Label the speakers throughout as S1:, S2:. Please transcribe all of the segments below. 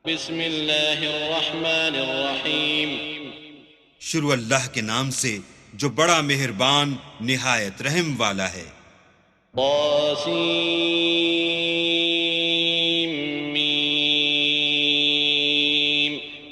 S1: بسم اللہ الرحمن الرحیم
S2: شروع اللہ کے نام سے جو بڑا مہربان نہایت رحم والا ہے۔
S1: طاسیم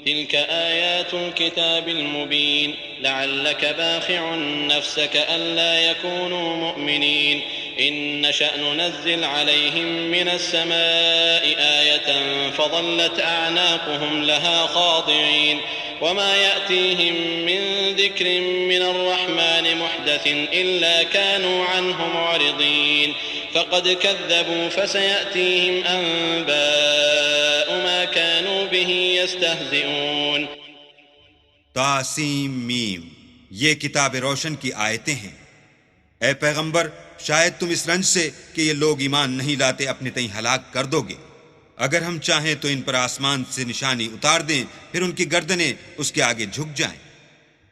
S1: تلك آیات الكتاب المبین لعلك باخع نفسك ألا يكونوا مؤمنین إن نشأ ننزل عليهم من السماء آية فظلت أعناقهم لها خاضعين وما يأتيهم من ذكر من الرحمن محدث إلا كانوا عنه معرضين فقد كذبوا فسيأتيهم أنباء ما كانوا به يستهزئون۔
S2: طاسیم میم، یہ کتاب روشن کی آیتیں ہیں۔ اے پیغمبر، شاید تم اس رنج سے کہ یہ لوگ ایمان نہیں لاتے اپنے تئیں ہلاک کر دو گے۔ اگر ہم چاہیں تو ان پر آسمان سے نشانی اتار دیں، پھر ان کی گردنیں اس کے آگے جھک جائیں،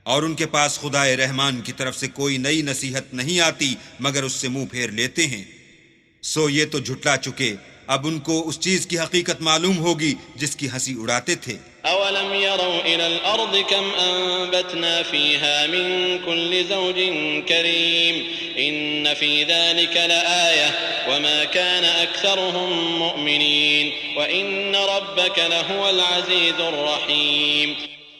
S2: اور ان کے پاس خدائے رحمان کی طرف سے کوئی نئی نصیحت نہیں آتی مگر اس سے منہ پھیر لیتے ہیں۔ سو یہ تو جھٹلا چکے، اب ان کو اس چیز کی حقیقت معلوم ہوگی جس کی ہنسی اڑاتے تھے۔
S1: أولم يروا إلى الأرض كم أنبتنا فيها من كل زوج كريم إن في ذلك لآية وما كان أكثرهم مؤمنين وإن ربك لهو العزيز الرحيم۔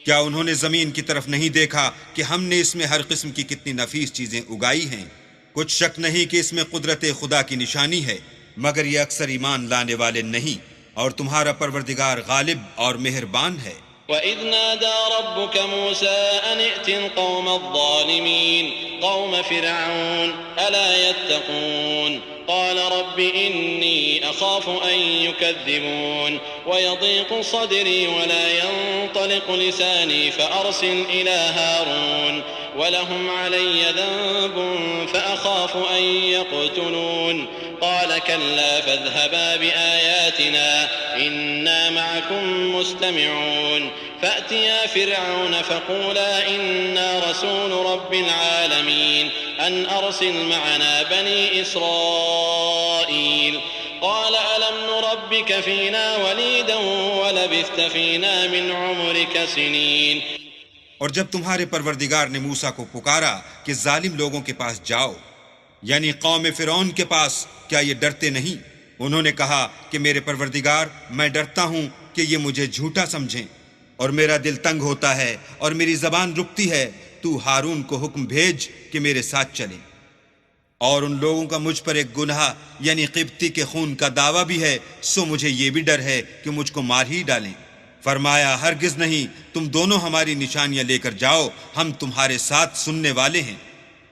S2: کیا انہوں نے زمین کی طرف نہیں دیکھا کہ ہم نے اس میں ہر قسم کی کتنی نفیس چیزیں اگائی ہیں؟ کچھ شک نہیں کہ اس میں قدرت خدا کی نشانی ہے، مگر یہ اکثر ایمان لانے والے نہیں، اور تمہارا پروردگار غالب اور مہربان ہے۔
S1: وَإِذْ نَادَى رَبُّكَ مُوسَىٰ أَنِ ائْتِ الْقَوْمَ الظَّالِمِينَ قَوْمَ فِرْعَوْنَ أَلَا يَتَّقُونَ قَالَ رَبِّ إِنِّي أَخَافُ أَن يُكَذِّبُونِ وَيَضِيقُ صَدْرِي وَلَا يَنطَلِقُ لِسَانِي فَأَرْسِلْ إِلَىٰ هَارُونَ وَلَهُمْ عَلَيَّ ذَنبٌ فَأَخَافُ أَن يَقْتُلُونِ قال كلا فاذهبا بآياتنا إنا معكم مستمعون فأتيا فرعون فقولا إنا رسول رب العالمين أن أرسل معنا بني إسرائيل قال ألم نربك فينا وليدا ولبثت فينا من عمرك سنين۔
S2: اور جب تمہارے پروردگار نے موسیٰ کو پکارا کہ ظالم لوگوں کے پاس جاؤ، یعنی قوم فرعون کے پاس، کیا یہ ڈرتے نہیں؟ انہوں نے کہا کہ میرے پروردگار، میں ڈرتا ہوں کہ یہ مجھے جھوٹا سمجھیں، اور میرا دل تنگ ہوتا ہے اور میری زبان رکتی ہے۔ تو ہارون کو حکم بھیج کہ میرے ساتھ چلیں۔ اور ان لوگوں کا مجھ پر ایک گناہ یعنی قبطی کے خون کا دعویٰ بھی ہے، سو مجھے یہ بھی ڈر ہے کہ مجھ کو مار ہی ڈالیں۔ فرمایا ہرگز نہیں، تم دونوں ہماری نشانیاں لے کر جاؤ، ہم تمہارے ساتھ سننے والے ہیں۔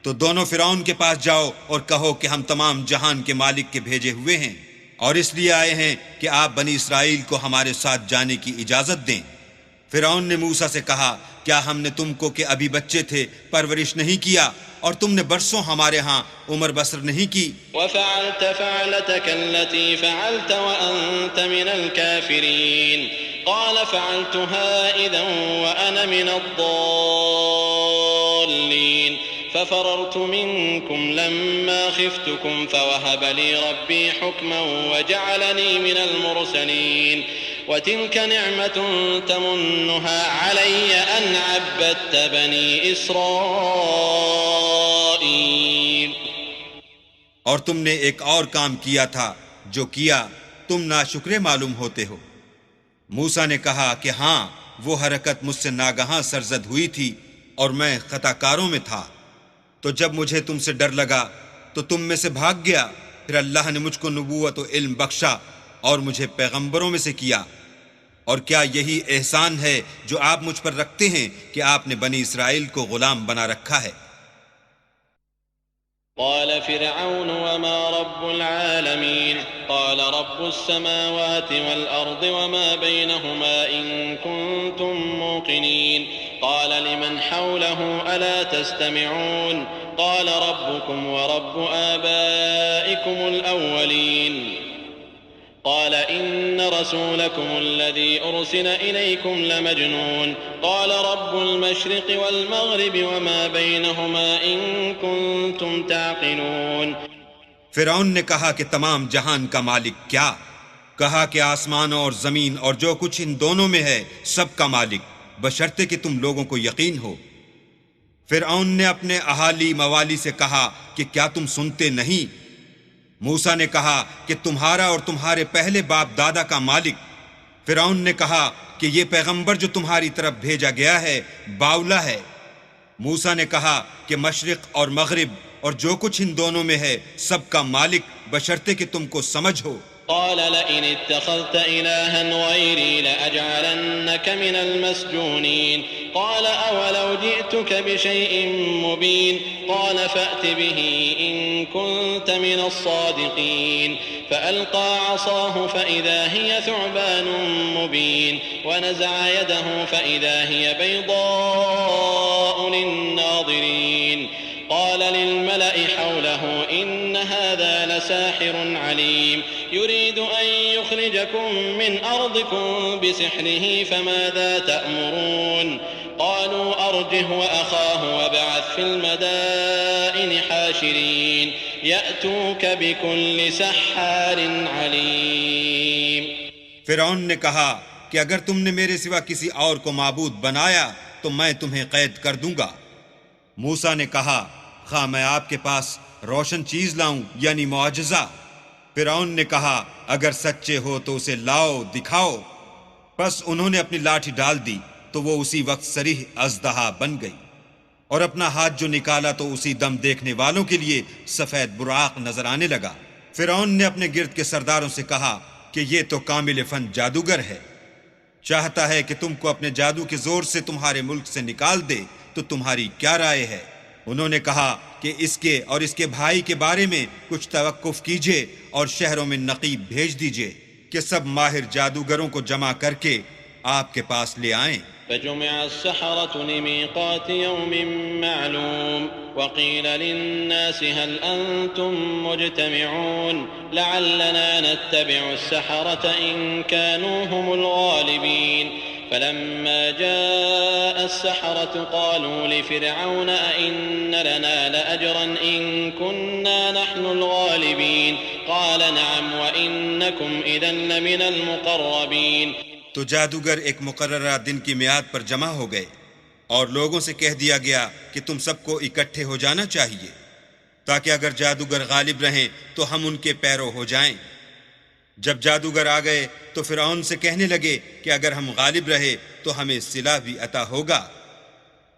S2: تو دونوں فرعون کے پاس جاؤ اور کہو کہ ہم تمام جہان کے مالک کے بھیجے ہوئے ہیں، اور اس لیے آئے ہیں کہ آپ بنی اسرائیل کو ہمارے ساتھ جانے کی اجازت دیں۔ فرعون نے موسیٰ سے کہا، کیا ہم نے تم کو کہ ابھی بچے تھے پرورش نہیں کیا، اور تم نے برسوں ہمارے ہاں عمر بسر نہیں کی؟
S1: وفعلت فعلتك التي فعلت وأنت من الكافرين قال فعلتها إذا وأنا من الضالين ففررت منكم لما خفتكم فوهب لي ربي حكما وجعلني من المرسلين وتلك نعمة تمنها علي أن عبدت بني إسرائيل۔
S2: اور تم نے ایک اور کام کیا تھا، جو کیا تم ناشکرے معلوم ہوتے ہو۔ موسیٰ نے کہا کہ ہاں، وہ حرکت مجھ سے ناگہاں سرزد ہوئی تھی اور میں خطا کاروں میں تھا۔ تو جب مجھے تم سے ڈر لگا تو تم میں سے بھاگ گیا، پھر اللہ نے مجھ کو نبوت و علم بخشا اور مجھے پیغمبروں میں سے کیا۔ اور کیا یہی احسان ہے جو آپ مجھ پر رکھتے ہیں کہ آپ نے بنی اسرائیل کو غلام بنا رکھا ہے؟
S1: قال فرعون وما رب العالمين قال رب السماوات والأرض وما بينهما إن كنتم موقنين قال لمن حوله ألا تستمعون قال ربكم ورب آبائكم الأولين قال إن رسولكم الذي أرسل إليكم لمجنون قال رب المشرق والمغرب وما بينهما إن كنتم تعقلون۔
S2: فرعون نے کہا کہ تمام جہان کا مالک کیا؟ کہا کہ آسمانوں اور زمین اور جو کچھ ان دونوں میں ہے سب کا مالک، بشرطے کہ تم لوگوں کو یقین ہو۔ فرعون نے اپنے اہالی موالی سے کہا کہ کیا تم سنتے نہیں؟ موسیٰ نے کہا کہ تمہارا اور تمہارے پہلے باپ دادا کا مالک۔ فرعون نے کہا کہ یہ پیغمبر جو تمہاری طرف بھیجا گیا ہے باولا ہے۔ موسیٰ نے کہا کہ مشرق اور مغرب اور جو کچھ ان دونوں میں ہے سب کا مالک، بشرطے کہ تم کو سمجھ ہو۔
S1: قال لئن اتخذت إلها غيري لأجعلنك من المسجونين قال أولو جئتك بشيء مبين قال فأت به إن كنت من الصادقين فألقى عصاه فإذا هي ثعبان مبين ونزع يده فإذا هي بيضاء للناظرين قال للملأ حوله إن هذا لساحر عليم يريد أن يخرجكم من أرضكم بسحره فماذا تأمرون قالوا أرجه وأخاه وابعث في المدائن حاشرين يأتوك بكل سحار عليم۔
S2: فرعون نے کہا کہ اگر تم نے میرے سوا کسی اور کو معبود بنایا تو میں تمہیں قید کر دوں گا۔ موسیٰ نے کہا خواہ میں آپ کے پاس روشن چیز لاؤں یعنی معجزہ؟ فرعون نے کہا اگر سچے ہو تو اسے لاؤ دکھاؤ۔ پس انہوں نے اپنی لاٹھی ڈال دی تو وہ اسی وقت صریح اژدہا بن گئی، اور اپنا ہاتھ جو نکالا تو اسی دم دیکھنے والوں کے لیے سفید براق نظر آنے لگا۔ فرعون نے اپنے گرد کے سرداروں سے کہا کہ یہ تو کامل فن جادوگر ہے، چاہتا ہے کہ تم کو اپنے جادو کے زور سے تمہارے ملک سے نکال دے، تو تمہاری کیا رائے ہے؟ انہوں نے کہا کہ اس کے اور اس کے بھائی کے بارے میں کچھ توقف کیجئے اور شہروں میں نقیب بھیج دیجئے کہ سب ماہر جادوگروں کو جمع کر کے آپ کے پاس لے آئیں۔
S1: فجمع السحرة لميقات يوم معلوم وقيل للناس هل أنتم مجتمعون لعلنا نتبع السحرة إن كانوا هم الغالبين فلما جاء السحرة قالوا لفرعون أئن لنا لأجرا إن كنا نحن الغالبين قال نعم وإنكم إذا لمن المقربين۔
S2: تو جادوگر ایک مقررہ دن کی میعاد پر جمع ہو گئے اور لوگوں سے کہہ دیا گیا کہ تم سب کو اکٹھے ہو جانا چاہیے تاکہ اگر جادوگر غالب رہیں تو ہم ان کے پیرو ہو جائیں۔ جب جادوگر آ گئے تو فرعون سے کہنے لگے کہ اگر ہم غالب رہے تو ہمیں صلہ بھی عطا ہوگا۔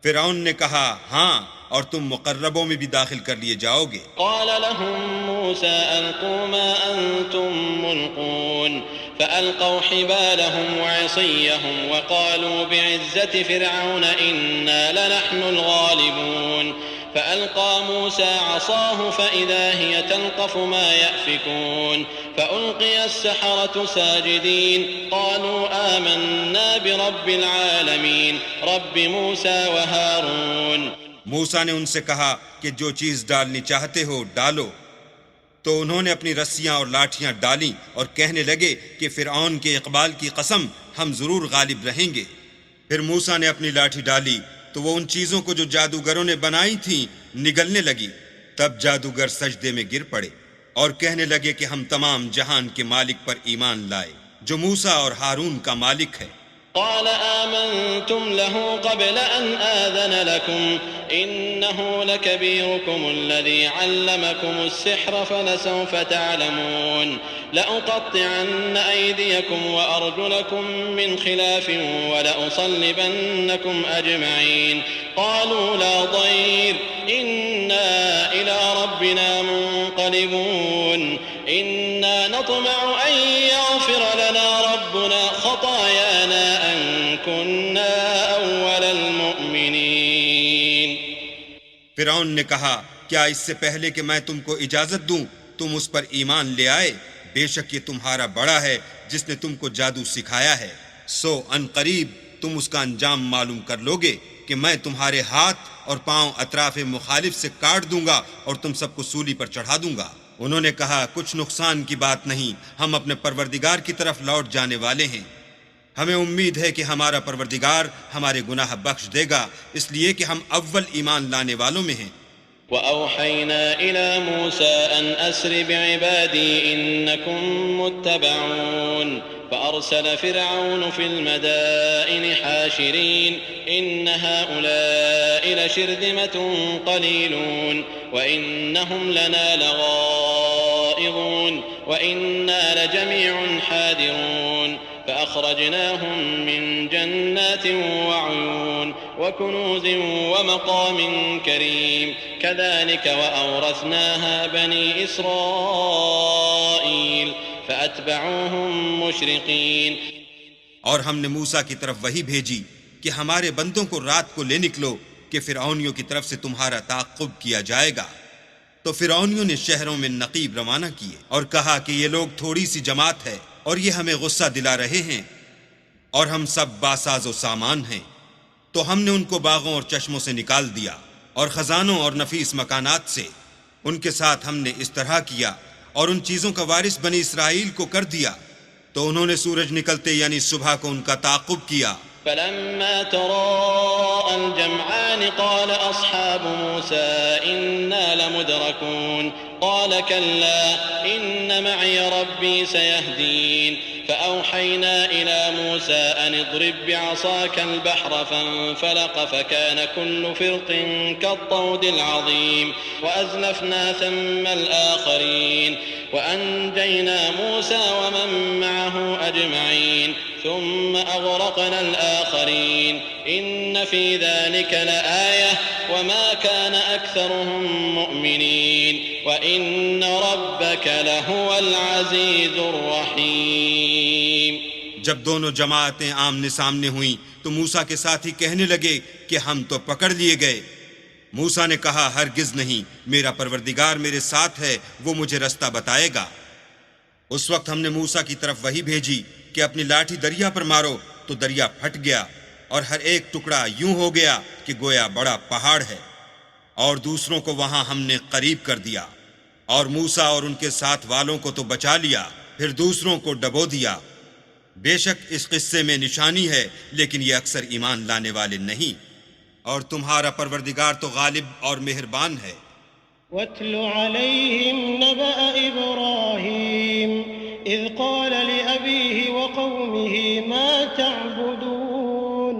S2: فرعون نے کہا ہاں، اور تم مقربوں میں بھی داخل کر لیے جاؤ گے۔
S1: قال لهم موسى ألقوا ما أنتم ملقون فألقوا حبالهم وعصيهم وقالوا بعزة فرعون إنا لنحن الغالبون فألقى موسى عصاه فإذا هي تلقف ما يأفكون فألقي السحرة ساجدين قالوا آمنا برب العالمين رب موسى وهارون۔
S2: موسیٰ نے ان سے کہا کہ جو چیز ڈالنی چاہتے ہو ڈالو، تو انہوں نے اپنی رسیاں اور لاٹھیاں ڈالیں اور کہنے لگے کہ فرعون کے اقبال کی قسم ہم ضرور غالب رہیں گے۔ پھر موسیٰ نے اپنی لاٹھی ڈالی تو وہ ان چیزوں کو جو جادوگروں نے بنائی تھیں نگلنے لگی۔ تب جادوگر سجدے میں گر پڑے اور کہنے لگے کہ ہم تمام جہان کے مالک پر ایمان لائے جو موسیٰ اور ہارون کا مالک ہے۔
S1: قال آمنتم له قبل أن آذن لكم إنه لكبيركم الذي علمكم السحر فلسوف تعلمون لأقطعن أيديكم وأرجلكم من خلاف ولأصلبنكم أجمعين قالوا لا ضير إنا إلى ربنا منقلبون إنا نطمع أن يغفر لنا ربنا خطايانا أن كنا أول المؤمنين۔
S2: فرعون نے کہا کیا اس سے پہلے کہ میں تم کو اجازت دوں تم اس پر ایمان لے آئے؟ بے شک یہ تمہارا بڑا ہے جس نے تم کو جادو سکھایا ہے، سو ان قریب تم اس کا انجام معلوم کر لوگے کہ میں تمہارے ہاتھ اور پاؤں اطراف مخالف سے کاٹ دوں گا اور تم سب کو سولی پر چڑھا دوں گا۔ انہوں نے کہا کچھ نقصان کی بات نہیں، ہم اپنے پروردگار کی طرف لوٹ جانے والے ہیں، ہمیں امید ہے کہ ہمارا پروردگار ہمارے گناہ بخش دے گا، اس لیے کہ ہم اول ایمان لانے والوں میں ہیں۔
S1: وأوحينا إلى موسى أن أسر بعبادي إنكم متبعون فأرسل فرعون في المدائن حاشرين إن هؤلاء لشرذمة قليلون وإنهم لنا لغائظون وإنا لجميع حاذرون فأخرجناهم من جنات وعيون وكنوز ومقام كريم كذلك وأورثناها بني إسرائيل فأتبعوهم مشرقين.
S2: اور ہم نے موسیٰ کی طرف وحی بھیجی کہ ہمارے بندوں کو رات کو لے نکلو کہ فرعونیوں کی طرف سے تمہارا تعاقب کیا جائے گا. تو فرعونیوں نے شہروں میں نقیب روانہ کیے اور کہا کہ یہ لوگ تھوڑی سی جماعت ہے اور یہ ہمیں غصہ دلا رہے ہیں اور ہم سب باساز و سامان ہیں. تو ہم نے ان کو باغوں اور چشموں سے نکال دیا اور خزانوں اور نفیس مکانات سے. ان کے ساتھ ہم نے اس طرح کیا اور ان چیزوں کا وارث بنی اسرائیل کو کر دیا. تو انہوں نے سورج نکلتے یعنی صبح کو ان کا تعاقب کیا.
S1: فلما تراءى الجمعان قال أصحاب موسى إنا لمدركون قال كلا إن معي ربي سيهدين فأوحينا إلى موسى أن اضرب بعصاك البحر فانفلق فكان كل فرق كالطود العظيم وأزلفنا ثم الآخرين وأنجينا موسى ومن معه أجمعين ثم أغرقنا الآخرين إن في ذلك لآية وما كان أكثرهم مؤمنين وإن ربك لهو العزيز الرحيم.
S2: جب دونوں جماعتیں آمنے سامنے ہوئیں تو موسیٰ کے ساتھی کہنے لگے کہ ہم تو پکڑ لیے گئے. موسیٰ نے کہا ہرگز نہیں، میرا پروردگار میرے ساتھ ہے، وہ مجھے رستہ بتائے گا. اس وقت ہم نے موسیٰ کی طرف وحی بھیجی کہ اپنی لاٹھی دریا پر مارو تو دریا پھٹ گیا اور ہر ایک ٹکڑا یوں ہو گیا کہ گویا بڑا پہاڑ ہے، اور دوسروں کو وہاں ہم نے قریب کر دیا. اور موسیٰ اور ان کے ساتھ والوں کو تو بچا لیا، پھر دوسروں کو ڈبو دیا. بے شک اس قصے میں نشانی ہے لیکن یہ اکثر ایمان لانے والے نہیں. اور تمہارا پروردگار تو غالب اور مہربان ہے.
S3: واتل عليهم نبأ إبراهيم إذ قال لأبيه وقومه ما تعبدون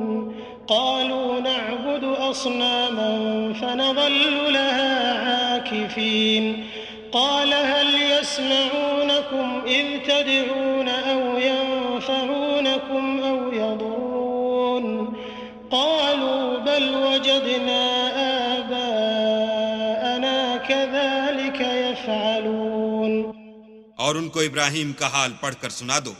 S3: قالوا نعبد أصناما فنظل لها عاكفين قال هل يسمعونكم إذ تدعون أو ينفعونكم أو يضرون قالوا بل وجدنا آباءنا كذلك يفعلون.
S2: اور ان کو ابراہیم کا حال پڑھ کر سنا دو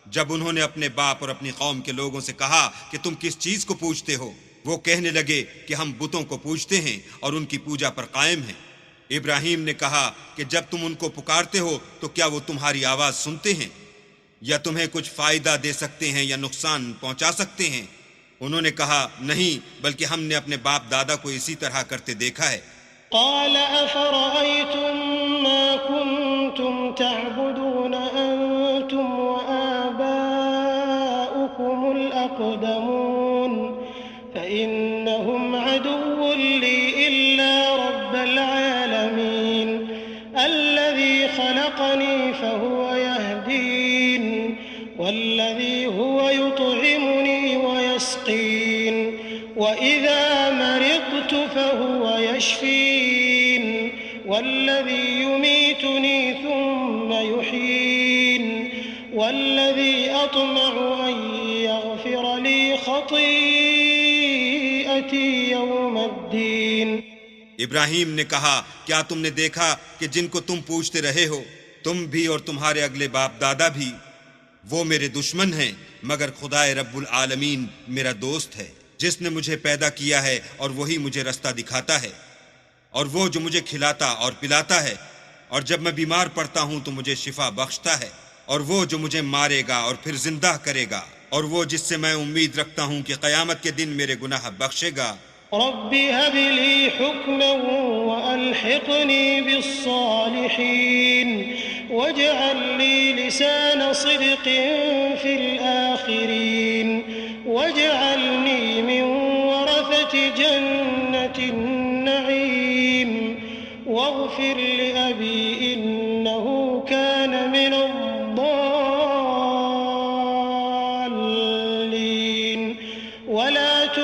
S2: جب انہوں نے اپنے باپ اور اپنی قوم کے لوگوں سے کہا کہ تم کس چیز کو پوجتے ہو. وہ کہنے لگے کہ ہم بتوں کو پوجتے ہیں اور ان کی پوجا پر قائم ہیں. ابراہیم نے کہا کہ جب تم ان کو پکارتے ہو تو کیا وہ تمہاری آواز سنتے ہیں یا تمہیں کچھ فائدہ دے سکتے ہیں یا نقصان پہنچا سکتے ہیں؟ انہوں نے کہا نہیں، بلکہ ہم نے اپنے باپ دادا کو اسی طرح کرتے دیکھا ہے.
S3: قال أفرأيتم ما كنتم تعبدون أنتم وآباؤكم الأقدمون فإنهم عدو لي إلا رب العالمين الذي خلقني فهو يهدين والذي هو يطعمني ويسقين وإذا مرضت فهو يشفين والذي يميتني ثم يحيين والذي أطمع أن يغفر لي خطيئتي يوم الدين.
S2: ابراہیم نے کہا کیا تم نے دیکھا کہ جن کو تم پوجتے رہے ہو، تم بھی اور تمہارے اگلے باپ دادا بھی، وہ میرے دشمن ہیں، مگر خدائے رب العالمین میرا دوست ہے جس نے مجھے پیدا کیا ہے اور وہی مجھے رستہ دکھاتا ہے، اور وہ جو مجھے کھلاتا اور پلاتا ہے، اور جب میں بیمار پڑتا ہوں تو مجھے شفا بخشتا ہے، اور وہ جو مجھے مارے گا اور پھر زندہ کرے گا، اور وہ جس سے میں امید رکھتا ہوں کہ قیامت کے دن میرے گناہ بخشے گا.
S3: رب هب لي حكما وألحقني بالصالحين واجعل لي لسان صدق في الآخرين واجعلني من ورثة جنة النعيم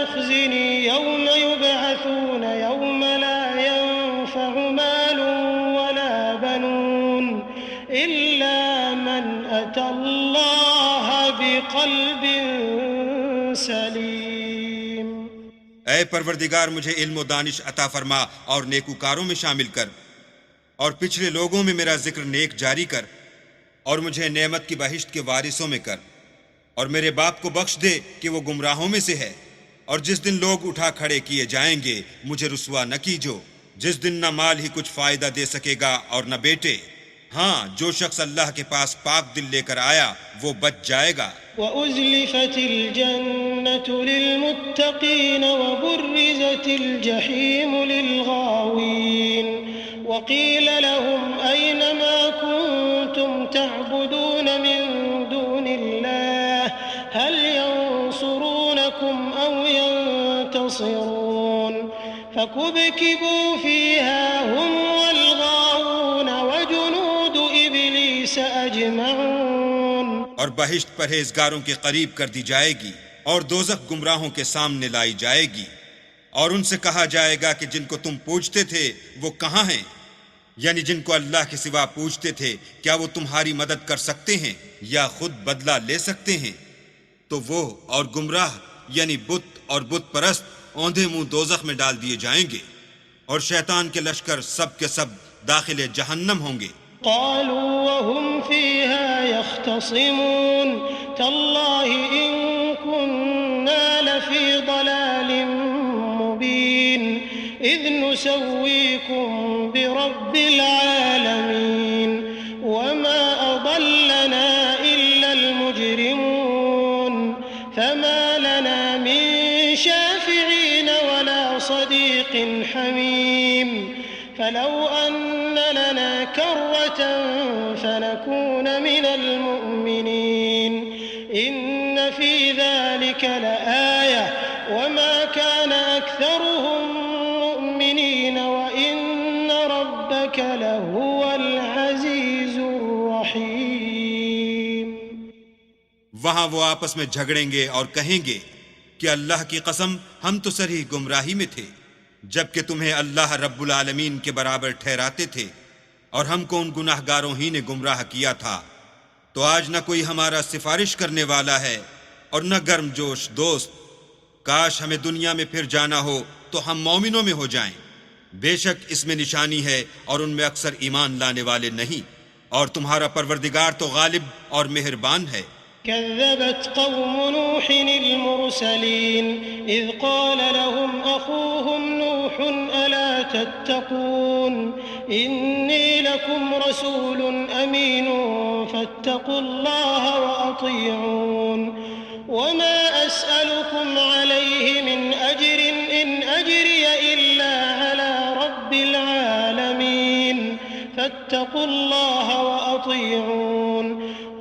S3: يخزني يوم يبعثون يوم لا ينفع مال ولا بنون إلا من أتى الله بقلب سليم۔
S2: اے پروردگار مجھے علم و دانش عطا فرما اور نیکوکاروں میں شامل کر، اور پچھلے لوگوں میں میرا ذکر نیک جاری کر، اور مجھے نعمت کی بہشت کے وارثوں میں کر، اور میرے باپ کو بخش دے کہ وہ گمراہوں میں سے ہے، اور جس دن لوگ اٹھا کھڑے کیے جائیں گے مجھے رسوا نہ کیجو، جس دن نہ مال ہی کچھ فائدہ دے سکے گا اور نہ بیٹے۔ ہاں، جو شخص اللہ کے پاس پاک دل لے کر آیا وہ بچ جائے گا۔
S3: وَأُزْلِفَتِ الْجَنَّةُ لِلْمُتَّقِينَ وَبُرِّزَتِ الْجَحِيمُ لِلْغَاوِينَ وَقِيلَ لَهُمْ أَيْنَ مَا كُنتُمْ تَعْبُدُونَ مِن دُونِ اللَّهِ هَلْ يَنصُرُونَكُمْ أَوْ يَنتَصِرُونَ فَكُبْكِبُوا فِيهَا هُمْ وَالْغَاوُونَ وَجُنُودُ إِبْلِيسَ أَجْمَعُونَ۔
S2: اور بہشت پرہیزگاروں کے قریب کر دی جائے گی، اور دوزخ گمراہوں کے سامنے لائی جائے گی، اور ان سے کہا جائے گا کہ جن کو تم پوجتے تھے وہ کہاں ہیں؟ یعنی جن کو اللہ کے سوا پوجتے تھے، کیا وہ تمہاری مدد کر سکتے ہیں یا خود بدلہ لے سکتے ہیں؟ تو وہ اور گمراہ یعنی بت اور بت پرست اوندھے منہ دوزخ میں ڈال دیے جائیں گے، اور شیطان کے لشکر سب کے سب داخل جہنم ہوں گے۔
S3: قالوا وهم فيها يختصمون تالله إن كنا لفي ضلال مبين إذ نسويكم برب العالمين وما أضلنا إلا المجرمون فما لنا من شافعين ولا صديق حميم فلو أن لنا كرة فنكون من المؤمنين إن في ذلك لآية وما كان أكثرهم مؤمنين وإن ربك لهو العزيز الرحيم۔
S2: وہاں وہ آپس میں جھگڑیں گے اور کہیں گے کہ اللہ کی قسم ہم تو صریح گمراہی میں تھے، جبکہ تمہیں اللہ رب العالمین کے برابر ٹھہراتے تھے، اور ہم کو ان گناہ گاروں ہی نے گمراہ کیا تھا۔ تو آج نہ کوئی ہمارا سفارش کرنے والا ہے اور نہ گرم جوش دوست۔ کاش ہمیں دنیا میں پھر جانا ہو تو ہم مومنوں میں ہو جائیں۔ بے شک اس میں نشانی ہے اور ان میں اکثر ایمان لانے والے نہیں، اور تمہارا پروردگار تو غالب اور مہربان ہے۔
S3: كذبت قوم نوح المرسلين إذ قال لهم أخوهم نوح ألا تتقون إني لكم رسول أمين فاتقوا الله وأطيعون وما أسألكم عليه من أجر إن أجري إلا على رب العالمين فاتقوا الله وأطيعون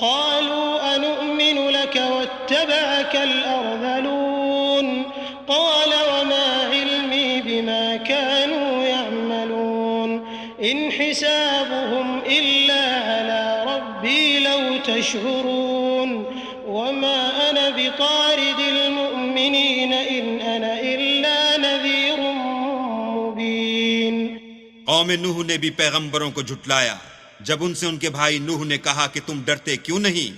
S3: قالوا أنؤمن لك واتبعك الأرذلون قال وما علمي بما كانوا يعملون إن حسابهم إلا على ربي لو تشعرون وما أنا بطارد المؤمنين إن أنا إلا نذير مبين۔
S2: قوم نوح نے بھی پیغمبروں کو جھٹلایا جب ان سے ان کے بھائی نوح نے کہا کہ تم ڈرتے کیوں نہیں،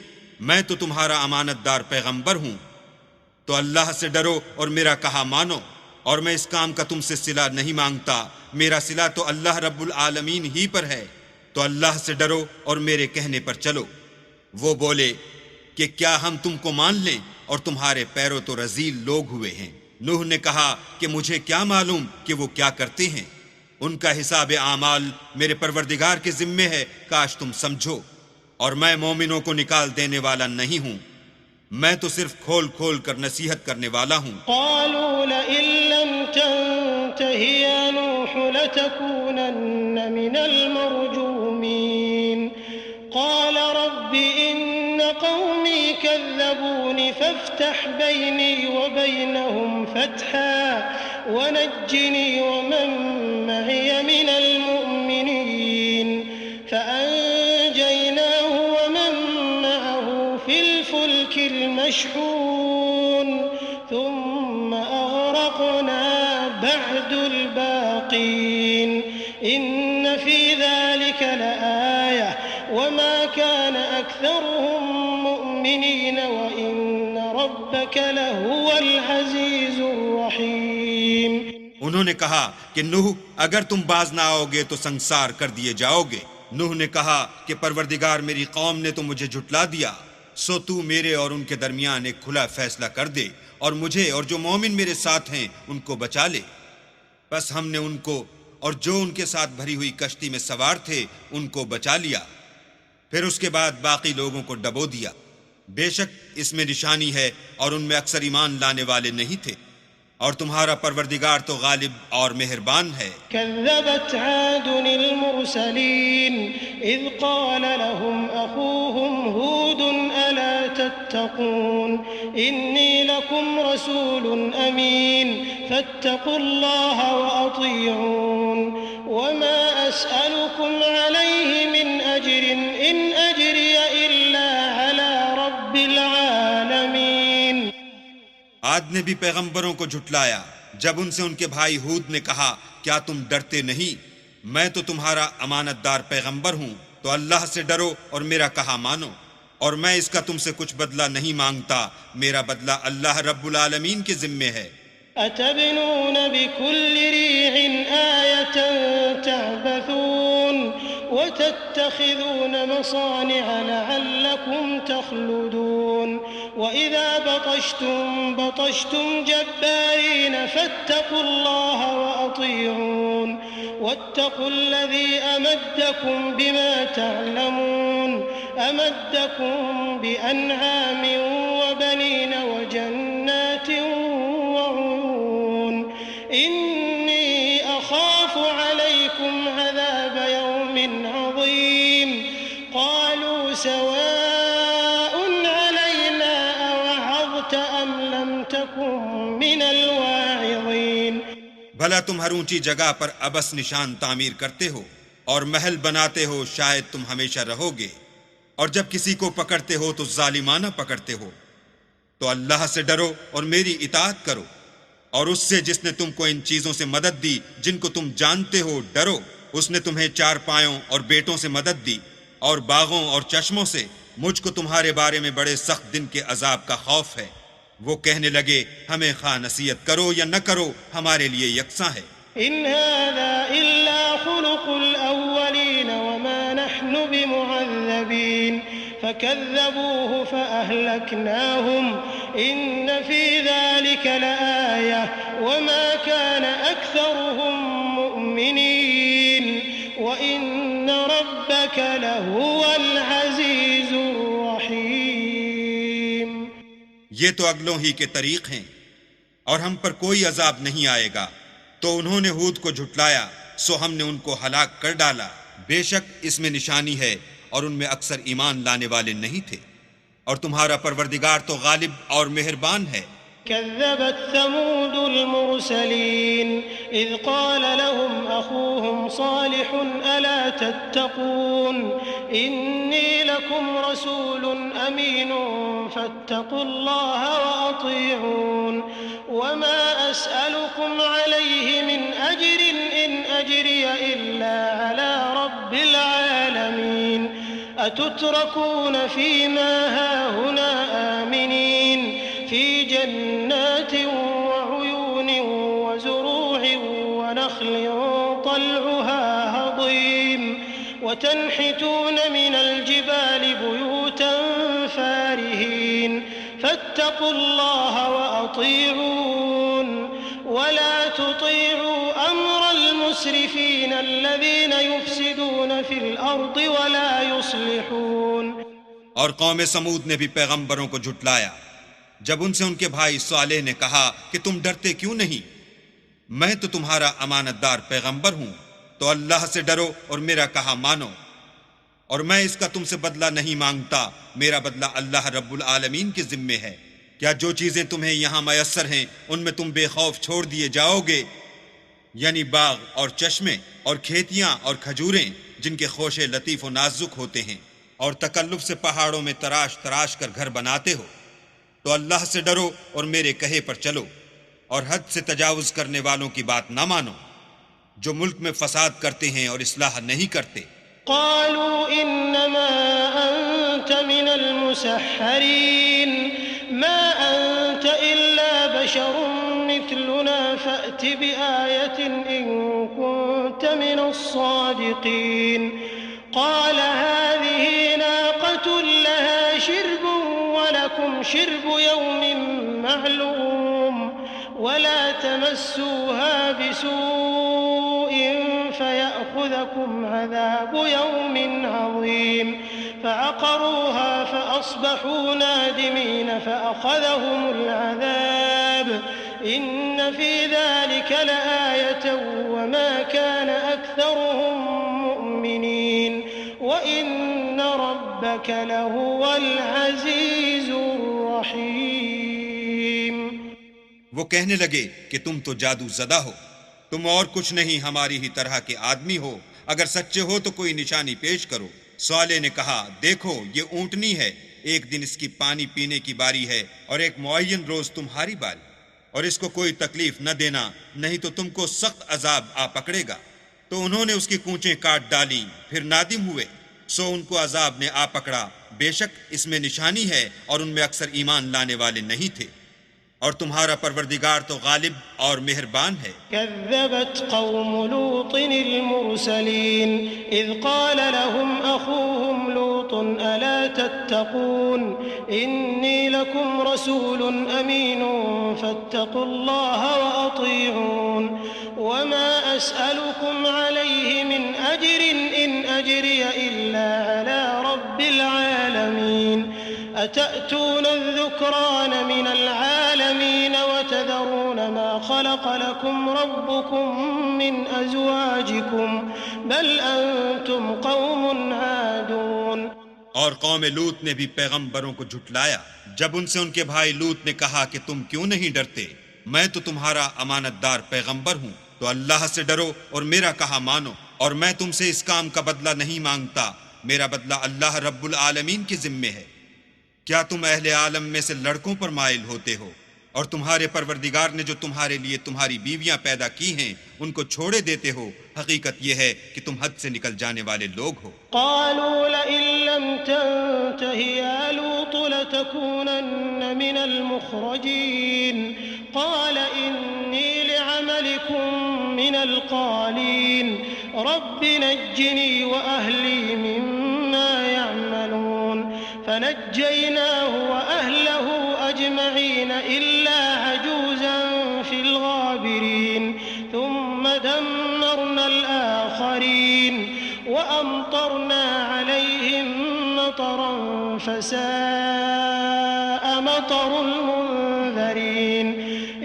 S2: میں تو تمہارا امانت دار پیغمبر ہوں، تو اللہ سے ڈرو اور میرا کہا مانو، اور میں اس کام کا تم سے صلہ نہیں مانگتا، میرا صلہ تو اللہ رب العالمین ہی پر ہے، تو اللہ سے ڈرو اور میرے کہنے پر چلو۔ وہ بولے کہ کیا ہم تم کو مان لیں اور تمہارے پیرو تو رذیل لوگ ہوئے ہیں۔ نوح نے کہا کہ مجھے کیا معلوم کہ وہ کیا کرتے ہیں، ان کا حساب اعمال میرے پروردگار کے ذمے ہے، کاش تم سمجھو، اور میں مومنوں کو نکال دینے والا نہیں ہوں، میں تو صرف کھول کھول کر نصیحت کرنے والا ہوں۔
S3: قالوا لئن لم تنته يا نوح لتكونن من المرجومين قال رب إن قومي كذبوني فافتح بيني وبينهم فتحا ونجني ومن معي من المؤمنين فأنجيناه ومن معه في الفلك المشحون ثم أغرقناه بعد الباقين إن في ذلك لآية وما كان أكثرهم مؤمنين وإن ربك لهو العزيز الرحيم.
S2: انہوں نے کہا کہ نوح اگر تم باز نہ آؤ گے تو سنسار کر دیے جاؤ گے. نوح نے کہا کہ پروردگار میری قوم نے تو مجھے جھٹلا دیا، سو تو میرے اور ان کے درمیان ایک کھلا فیصلہ کر دے اور مجھے اور جو مومن میرے ساتھ ہیں ان کو بچا لے. بس ہم نے ان کو اور جو ان کے ساتھ بھری ہوئی کشتی میں سوار تھے ان کو بچا لیا، پھر اس کے بعد باقی لوگوں کو ڈبو دیا. بے شک اس میں نشانی ہے اور ان میں اکثر ایمان لانے والے نہیں تھے، اور تمہارا پروردگار تو غالب اور مہربان ہے.
S3: كذبت عاد المرسلين إذ قال لهم أخوهم هود ألا تتقون إني لكم رسول أمين فاتقوا الله وأطيعون وما أسألكم عليه من أجر إن أجري إلا على رب العالمين.
S2: عاد نے بھی پیغمبروں کو جھٹلایا جب ان سے ان کے بھائی ہود نے کہا کیا تم ڈرتے نہیں، میں تو تمہارا امانت دار پیغمبر ہوں، تو اللہ سے ڈرو اور میرا کہا مانو، اور میں اس کا تم سے کچھ بدلہ نہیں مانگتا، میرا بدلہ اللہ رب العالمین کے ذمے ہے.
S3: أتبنون بكل ريع آية تعبثون وتتخذون مصانع لعلكم تخلدون وإذا بطشتم جبارين فاتقوا الله وأطيعون واتقوا الذي أمدكم بما تعلمون أمدكم بأنعام وبنين وجنات وعيون إني أخاف عليكم عذاب يوم عظيم. قالوا سواء علينا أوعظت أم لم تكن من الواعظين.
S2: بھلا تم ہر اونچی جگہ پر ابس نشان تعمیر کرتے ہو اور محل بناتے ہو، شاید تم ہمیشہ رہو گے، اور جب کسی کو پکڑتے ہو تو ظالمانہ پکڑتے ہو. تو اللہ سے ڈرو اور میری اطاعت کرو، اور اس سے جس نے تم کو ان چیزوں سے مدد دی جن کو تم جانتے ہو ڈرو. اس نے تمہیں چار پایوں اور بیٹوں سے مدد دی اور باغوں اور چشموں سے. مجھ کو تمہارے بارے میں بڑے سخت دن کے عذاب کا خوف ہے. وہ کہنے لگے ہمیں خواہ نصیحت کرو یا نہ کرو ہمارے لیے یکساں ہے.
S3: إن هذا إلا خلق الأولين وما نحن بمعذبين فكذبوه فأهلكناهم إن في ذلك لآية وما كان أكثرهم مؤمنين وإن ربك لهو العزيز الرحيم.
S2: یہ تو اگلوں ہی کے طریق ہیں، اور ہم پر کوئی عذاب نہیں آئے گا. تو انہوں نے ہود کو جھٹلایا، سو ہم نے ان کو ہلاک کر ڈالا. بے شک اس میں نشانی ہے اور ان میں اکثر ایمان لانے والے نہیں تھے، اور تمہارا پروردگار تو غالب اور مہربان ہے.
S3: كذبت ثمود المرسلين إذ قال لهم أخوهم صالح ألا تتقون إني لكم رسول أمين فاتقوا الله وأطيعون وما أسألكم عليه من أجر إن أجري إلا على رب العالمين. أتتركون فيما هاهنا آمنين في جنات وعيون وزروع ونخل طلعها هضيم وتنحتون من الجبال بيوتا فارهين فاتقوا الله وأطيعون ولا تطيعوا أمر المسرفين الذين يفسدون في الأرض ولا يصلحون.
S2: اور قوم سمود نے بھی پیغمبروں کو جھٹلایا جب ان سے ان کے بھائی صالح نے کہا کہ تم ڈرتے کیوں نہیں، میں تو تمہارا امانت دار پیغمبر ہوں، تو اللہ سے ڈرو اور میرا کہا مانو، اور میں اس کا تم سے بدلہ نہیں مانگتا، میرا بدلہ اللہ رب العالمین کے ذمے ہے. کیا جو چیزیں تمہیں یہاں میسر ہیں ان میں تم بے خوف چھوڑ دیے جاؤ گے، یعنی باغ اور چشمے اور کھیتیاں اور کھجوریں جن کے خوشے لطیف و نازک ہوتے ہیں، اور تکلف سے پہاڑوں میں تراش تراش کر گھر بناتے ہو. تو اللہ سے ڈرو اور میرے کہے پر چلو، اور حد سے تجاوز کرنے والوں کی بات نہ مانو جو ملک میں فساد کرتے ہیں اور اصلاح نہیں کرتے۔
S3: قالوا إنما أنت من المسحرين ما أنت إلا بشر مثلنا فأت بآية إن كنت من الصادقين قال هذه ناقة لها شرب ولكم شرب يوم معلوم ولا تمسوها بسوء فيأخذكم عذاب يوم عظيم فعقروها فأصبحوا نادمين فأخذهم العذاب إن في ذلك لآية وما كان أكثرهم مؤمنين وإن ربك لهو العزيز الرحيم۔
S2: وہ کہنے لگے کہ تم تو جادو زدہ ہو، تم اور کچھ نہیں ہماری ہی طرح کے آدمی ہو، اگر سچے ہو تو کوئی نشانی پیش کرو۔ صالح نے کہا دیکھو یہ اونٹنی ہے، ایک دن اس کی پانی پینے کی باری ہے اور ایک معین روز تمہاری باری، اور اس کو کوئی تکلیف نہ دینا نہیں تو تم کو سخت عذاب آ پکڑے گا۔ تو انہوں نے اس کی کونچیں کاٹ ڈالیں، پھر نادم ہوئے، سو ان کو عذاب نے آ پکڑا۔ بے شک اس میں نشانی ہے اور ان میں اکثر ایمان لانے والے نہیں تھے، اور تمہارا پروردگار تو غالب اور مہربان ہے۔
S3: كذبت قوم لوط المرسلين إذ قال لهم أخوهم لوط ألا تتقون إني لكم رسول أمين فاتقوا الله وأطيعون وما أسألكم عليه من أجر إن أجري إلا على رب العالمين أتأتون الذكران من العالمين وتذرون ما خلق لكم ربكم من أزواجكم بل أنتم قوم عادون۔
S2: اور قوم لوط نے بھی پیغمبروں کو جھٹلایا جب ان سے ان کے بھائی لوط نے کہا کہ تم کیوں نہیں ڈرتے، میں تو تمہارا امانت دار پیغمبر ہوں، تو اللہ سے ڈرو اور میرا کہا مانو، اور میں تم سے اس کام کا بدلہ نہیں مانگتا، میرا بدلہ اللہ رب العالمین کے ذمے ہے۔ کیا تم اہل عالم میں سے لڑکوں پر مائل ہوتے ہو، اور تمہارے پروردگار نے جو تمہارے لیے تمہاری بیویاں پیدا کی ہیں ان کو چھوڑے دیتے ہو؟ حقیقت یہ ہے کہ تم حد سے نکل جانے والے لوگ ہو۔
S3: قالوا لئن لم تنته يا لوط لتكونن من المخرجين قال إني لعملكم من القالين رب نجني وأهلي مما يعملون فنجيناه وأهله أجمعين إلا عجوزا في الغابرين ثم دمرنا الآخرين وأمطرنا عليهم مطرا فساء مطر المنذرين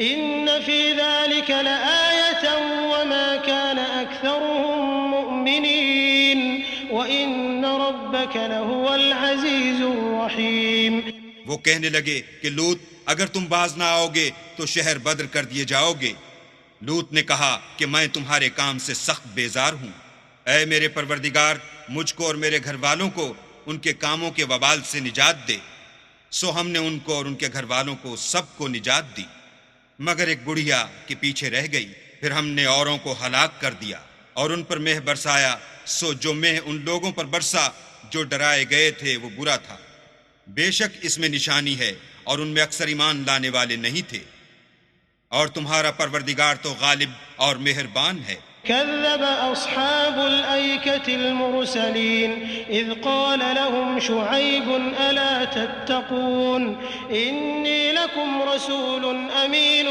S3: إن في ذلك لآية وما كان أكثرهم مؤمنين وإن ربك لهو العزيز الرحيم۔
S2: وہ کہنے لگے کہ لوط اگر تم باز نہ آؤ گے تو شہر بدر کر دیے جاؤ گے۔ لوط نے کہا کہ میں تمہارے کام سے سخت بیزار ہوں، اے میرے پروردگار مجھ کو اور میرے گھر والوں کو ان کے کاموں کے وبال سے نجات دے۔ سو ہم نے ان کو اور ان کے گھر والوں کو سب کو نجات دی، مگر ایک بڑھیا کے پیچھے رہ گئی، پھر ہم نے اوروں کو ہلاک کر دیا اور ان پر مہ برسایا، سو جو مہ ان لوگوں پر برسا جو ڈرائے گئے تھے وہ برا تھا۔ بے شک اس میں نشانی ہے اور ان میں اکثر ایمان لانے والے نہیں تھے، اور تمہارا پروردگار تو غالب اور مہربان ہے۔
S3: كذب أصحاب الأيكة المرسلين إذ قال لهم شعيب ألا تتقون إني لكم رسول أمين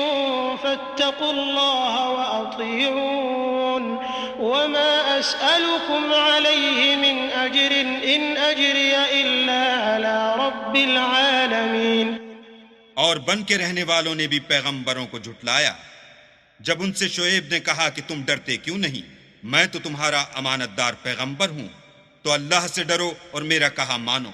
S3: فاتقوا الله وأطيعون وما أسألكم عليه من أجر إن أجري إلا على رب العالمين۔
S2: اور بن کے رہنے والوں نے بھی پیغمبروں کو جھٹلایا جب ان سے شعیب نے کہا کہ تم ڈرتے کیوں نہیں، میں تو تمہارا امانت دار پیغمبر ہوں، تو اللہ سے ڈرو اور میرا کہا مانو،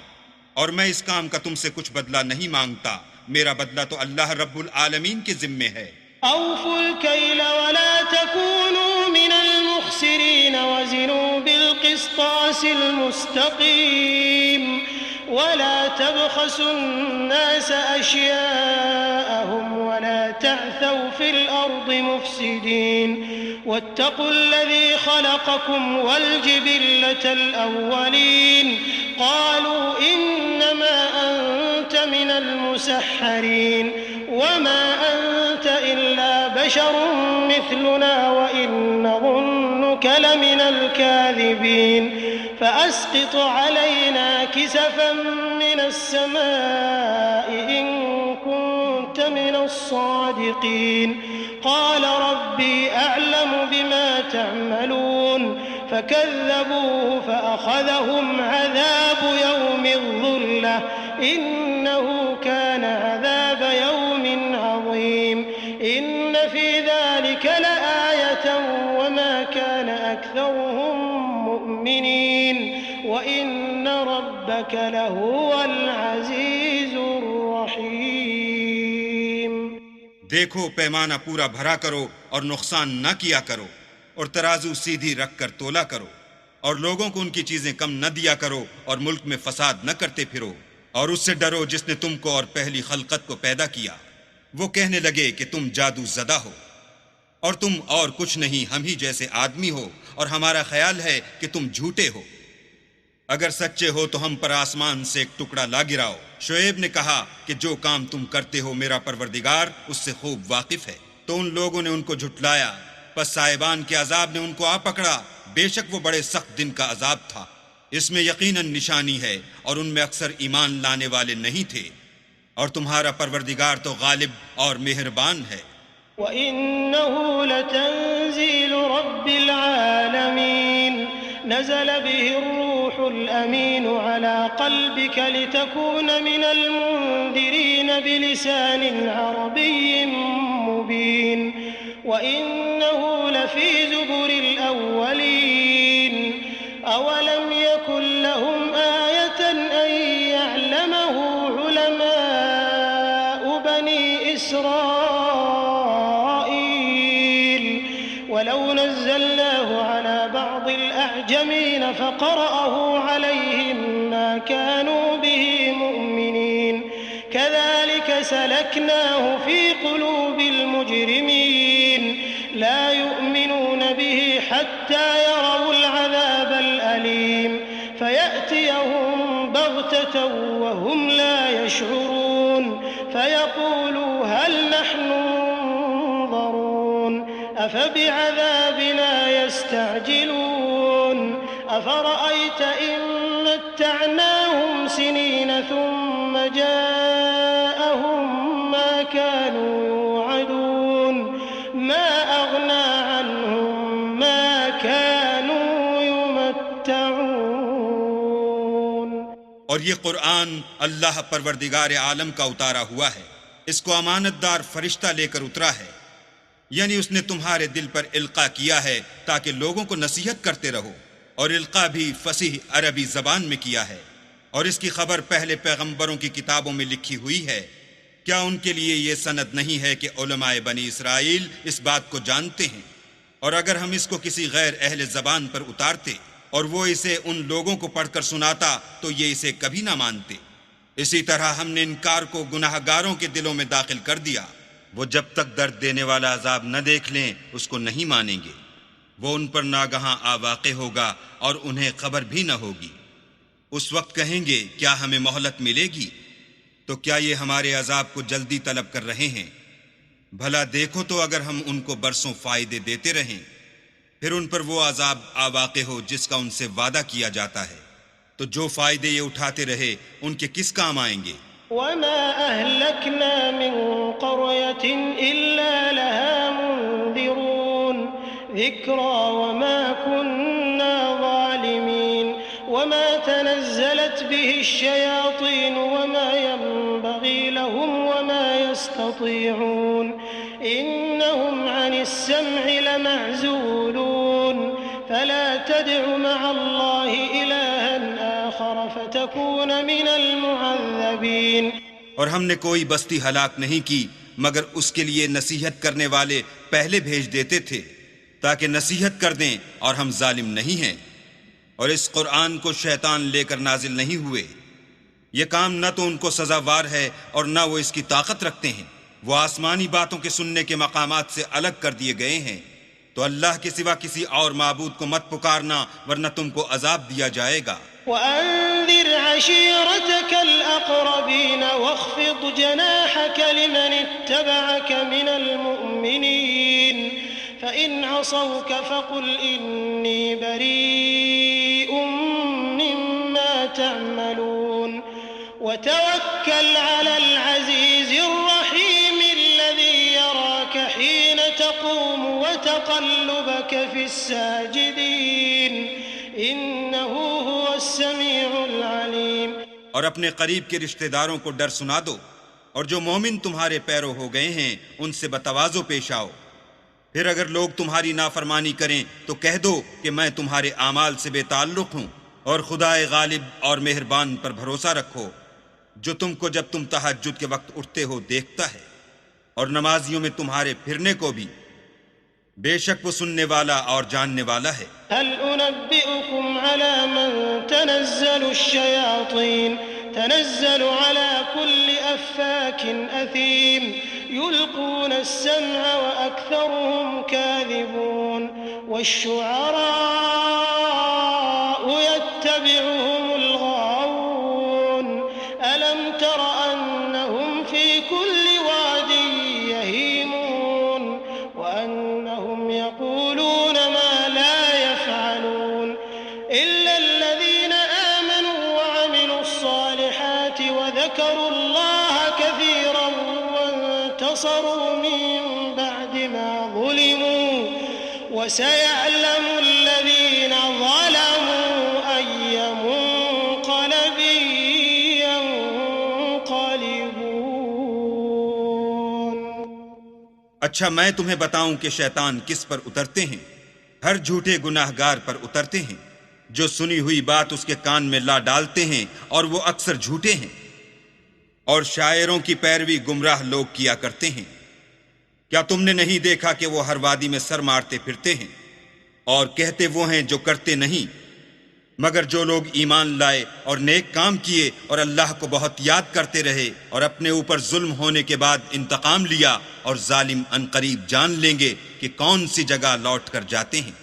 S2: اور میں اس کام کا تم سے کچھ بدلہ نہیں مانگتا، میرا بدلہ تو اللہ رب العالمین کے ذمے ہے۔
S3: أوفوا الكيل ولا تكونوا من المخسرين وزنوا بالقسطاس المستقيم ولا تبخسوا الناس أشياءهم ولا تعثوا في الأرض مفسدين واتقوا الذي خلقكم والجبلة الأولين قالوا إنما أنت من المسحرين وما أنت إلا بشر مثلنا وإن نظنك لمن الكاذبين فأسقط علينا كسفا من السماء إن كنت من الصادقين قال ربي أعلم بما تعملون فكذبوه فأخذهم عذاب يوم الظلة إنه كان عذاب يوم عظيم إن في ذلك لآية وما كان أكثرهم مؤمنين وإن ربك لهو العزيز الرحيم.
S2: دیکھو پیمانہ پورا بھرا کرو اور نقصان نہ کیا کرو، اور ترازو سیدھی رکھ کر تولا کرو، اور لوگوں کو ان کی چیزیں کم نہ دیا کرو، اور ملک میں فساد نہ کرتے پھرو، اور اس سے ڈرو جس نے تم کو اور پہلی خلقت کو پیدا کیا. وہ کہنے لگے کہ تم جادو زدہ ہو، اور تم اور کچھ نہیں، ہم ہی جیسے آدمی ہو، اور ہمارا خیال ہے کہ تم جھوٹے ہو. اگر سچے ہو تو ہم پر آسمان سے ایک ٹکڑا لا گراؤ. شعیب نے کہا کہ جو کام تم کرتے ہو میرا پروردگار اس سے خوب واقف ہے. تو ان لوگوں نے ان کو جھٹلایا، پس صاحبان کے عذاب نے ان کو آ پکڑا. بے شک وہ بڑے سخت دن کا عذاب تھا. اس میں یقیناً نشانی ہے، اور ان میں اکثر ایمان لانے والے نہیں تھے. اور تمہارا پروردگار تو غالب اور مہربان ہے.
S3: وَإِنَّهُ لَتَنزِيلُ رَبِّ الْعَالَمِينَ نزل به الروح الأمين على قلبك لتكون من المنذرين بلسان عربي مبين وإنه لفي زبر الأولين أولم يكن لهم آية أن يعلمه علماء بني إسرائيل ولو نزلناه على بعض الأعجمين فقرأه عليهم ما كانوا به مؤمنين كذلك سلكناه في قلوب المجرمين لا يؤمنون به حتى يروا العذاب الأليم فيأتيهم بغتة وهم لا يشعرون فيقولوا هل نحن منظرون أفبعذابنا يستعجلون أفرأيت إن متعناهم سنين ثم جاءهم ما كانوا يوعدون ما أغنى عنهم ما كانوا يمتعون.
S2: اور یہ قرآن اللہ پروردگار عالم کا اتارا ہوا ہے، اس کو امانت دار فرشتہ لے کر اترا ہے، یعنی اس نے تمہارے دل پر القاء کیا ہے تاکہ لوگوں کو نصیحت کرتے رہو، اور القاء بھی فصیح عربی زبان میں کیا ہے، اور اس کی خبر پہلے پیغمبروں کی کتابوں میں لکھی ہوئی ہے. کیا ان کے لیے یہ سند نہیں ہے کہ علماء بنی اسرائیل اس بات کو جانتے ہیں؟ اور اگر ہم اس کو کسی غیر اہل زبان پر اتارتے اور وہ اسے ان لوگوں کو پڑھ کر سناتا تو یہ اسے کبھی نہ مانتے. اسی طرح ہم نے انکار کو گناہ گاروں کے دلوں میں داخل کر دیا. وہ جب تک درد دینے والا عذاب نہ دیکھ لیں اس کو نہیں مانیں گے. وہ ان پر ناگہاں آ واقع ہوگا اور انہیں خبر بھی نہ ہوگی. اس وقت کہیں گے کیا ہمیں مہلت ملے گی؟ تو کیا یہ ہمارے عذاب کو جلدی طلب کر رہے ہیں؟ بھلا دیکھو تو اگر ہم ان کو برسوں فائدے دیتے رہیں پھر ان پر وہ عذاب آ واقع ہو جس کا ان سے وعدہ کیا جاتا ہے، تو جو فائدے یہ اٹھاتے رہے ان کے کس کام آئیں گے؟
S3: وما أهلكنا من قرية إلا لها منذرون ذكرى وما كنا ظالمين وما تنزلت به الشياطين وما ينبغي لهم وما يستطيعون إنهم عن السمع لمعزولون فلا تدع مع الله إلها آخر فتكون من المعذبين.
S2: اور ہم نے کوئی بستی ہلاک نہیں کی مگر اس کے لیے نصیحت کرنے والے پہلے بھیج دیتے تھے تاکہ نصیحت کر دیں، اور ہم ظالم نہیں ہیں. اور اس قرآن کو شیطان لے کر نازل نہیں ہوئے. یہ کام نہ تو ان کو سزاوار ہے اور نہ وہ اس کی طاقت رکھتے ہیں. وہ آسمانی باتوں کے سننے کے مقامات سے الگ کر دیے گئے ہیں، تو اللہ کے سوا کسی اور معبود کو مت پکارنا ورنہ تم کو عذاب دیا جائے گا۔
S3: وأنذر عشيرتك الأقربين واخفض جناحك لمن اتبعك من المؤمنين فإن عصوك فقل إني بريء مما تعملون وتوكل على العزيز الرحيم الذي يراك حين تقوم وتقلبك في الساجدين إنه هو السميع العليم۔
S2: اور اپنے قریب کے رشتہ داروں کو ڈر سنا دو، اور جو مومن تمہارے پیرو ہو گئے ہیں ان سے بتواضع پیش آؤ۔ پھر اگر لوگ تمہاری نافرمانی کریں تو کہہ دو کہ میں تمہارے اعمال سے بے تعلق ہوں، اور خدائے غالب اور مہربان پر بھروسہ رکھو جو تم کو جب تم تہجد کے وقت اٹھتے ہو دیکھتا ہے، اور نمازیوں میں تمہارے پھرنے کو بھی، بے شک وہ سننے والا اور جاننے والا ہے۔
S3: هل أنبئكم على من تنزل الشياطين تنزل على كل أفاك أثيم يلقون السمع وأكثرهم كاذبون والشعراء يتبعهم الغاوون ألم تر أنهم في كل واد يهيمون وأنهم يقولون ما لا يفعلون إلا الذين آمنوا وعملوا الصالحات وذكروا الله كثيرا وانتصروا من بعد ما ظلموا وسيعلم الذين ظلموا أي منقلب ينقلبون۔
S2: اچھا میں تمہیں بتاؤں کہ شیطان کس پر اترتے ہیں؟ ہر جھوٹے گناہگار پر اترتے ہیں جو سنی ہوئی بات اس کے کان میں لا ڈالتے ہیں، اور وہ اکثر جھوٹے ہیں، اور شاعروں کی پیروی گمراہ لوگ کیا کرتے ہیں۔ کیا تم نے نہیں دیکھا کہ وہ ہر وادی میں سر مارتے پھرتے ہیں اور کہتے وہ ہیں جو کرتے نہیں، مگر جو لوگ ایمان لائے اور نیک کام کیے اور اللہ کو بہت یاد کرتے رہے اور اپنے اوپر ظلم ہونے کے بعد انتقام لیا، اور ظالم عنقریب جان لیں گے کہ کون سی جگہ لوٹ کر جاتے ہیں۔